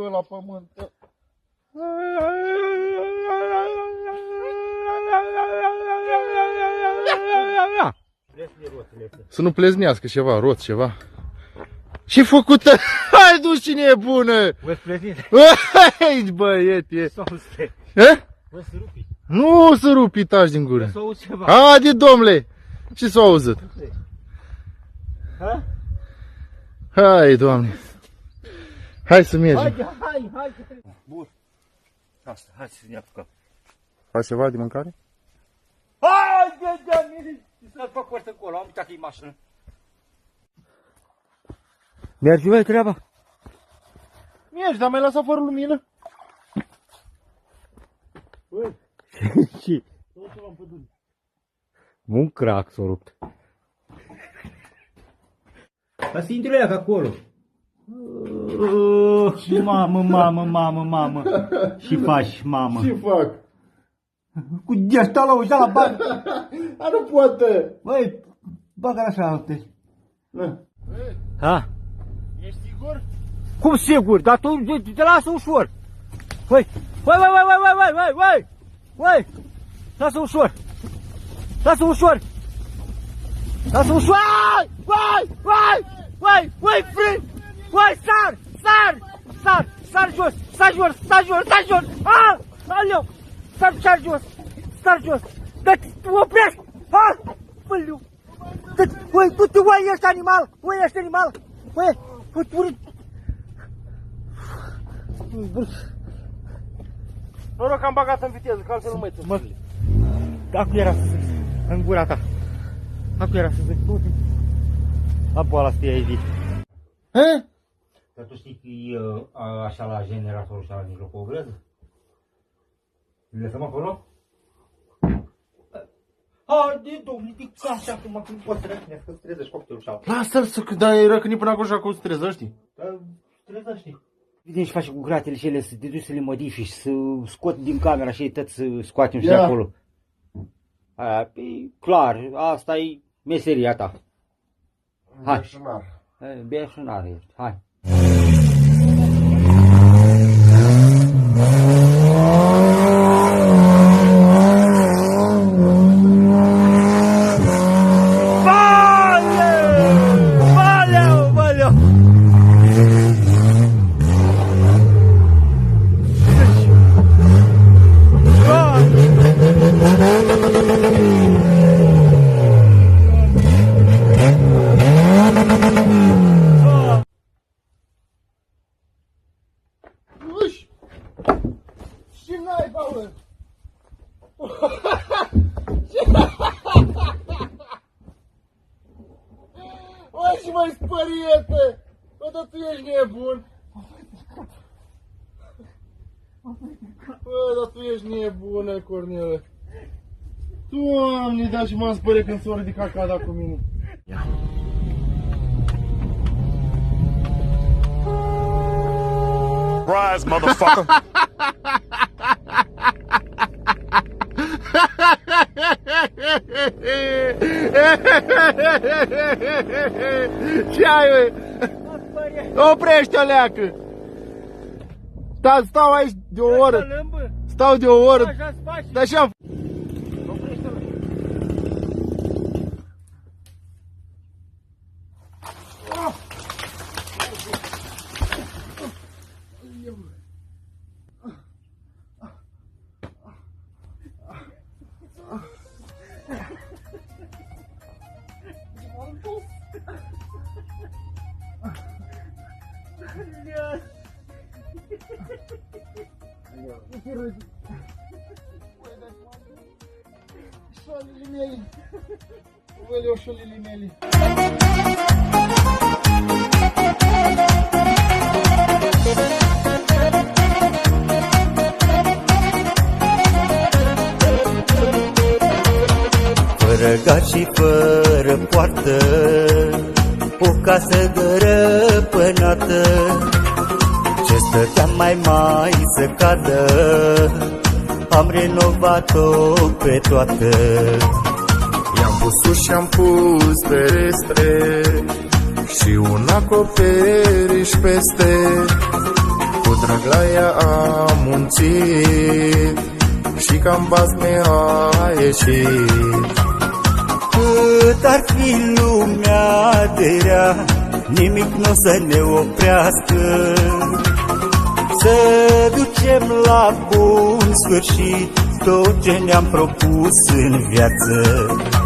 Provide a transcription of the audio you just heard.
eu la pământ. Să nu pleznească ceva, roț ceva. Ce făcută? Hai, du cine e bună! Aici, băiete! Nu să rupi taci din gură. Haide, domnule! Ce s-a auzit? Hai, Doamne! Hai să mergem! Hai! Bun! Asta, hai să ne apucăm. Faci ceva de mâncare? Hai, de să fac foarte acolo, am uitat că e mașină. Mergi, băi, treaba? Mergi, dar mi-ai lăsat fără lumină? Băi! Ce? Un crac s-a rupt. Dar să intre ea acolo. Mamă. Și faci, mamă. Ce fac? Cu ăsta la uita la bani. A, nu poate. Băi, bagă așa alte. Ha? Ești sigur? Cum sigur? Dar tu te lasă ușor. Băi, lasă ușor. Lasă ușor. Băi, frân. Băi, sar jos. Aleu, sar jos. Dă-te, oprești. Băi, du-te, ești animal. Băi, Noroc că am bagat în viteză, că altfel nu mai țin. Acum era să zic, în gura ta. Acum era să zic, la boala asta e aici. Dar tu știi că e așa la generatorul ăsta la mijlocul o grăză? Le lăsăm acolo? Haide, domnule, de așa acum, când poți să răcnească, să trezești copilul ăsta. Lasă-l să dai răcni până acolo și acolo să trezăști. Trezești. Vedem ce faci cu gratele și ele, să te duci să le modifici, să scot din camera și tot să scoatem și de acolo. Aia, e clar, asta e meseria ta. Hai. Beșunar ești, hai. Bă, și mai spăriete! Bă, dar tu ești nebun! Bă, dar tu ești nebună, Cornele! Doamne, da, și m-am spăriet când s-a ridicat cada cu mine! Rise, motherfucker! Ce ai, băi? Oprește-o, leacă! Stau aici de o oră. Stau de o oră. Dar și-am... Șolile mele. Uveleu, șolile mele. Fără gard și fără poartă, o casă gărăpânată, ce stăteam mai să cadă, am renovat-o pe toată. I-am pus uși și-am pus ferestre și un acoperiș peste. Cu drag Aglaia a muncit și cam basme a ieșit. Cât ar fi lumea de rea, nimic nu o să ne oprească. Să ducem la bun sfârșit tot ce ne-am propus în viață.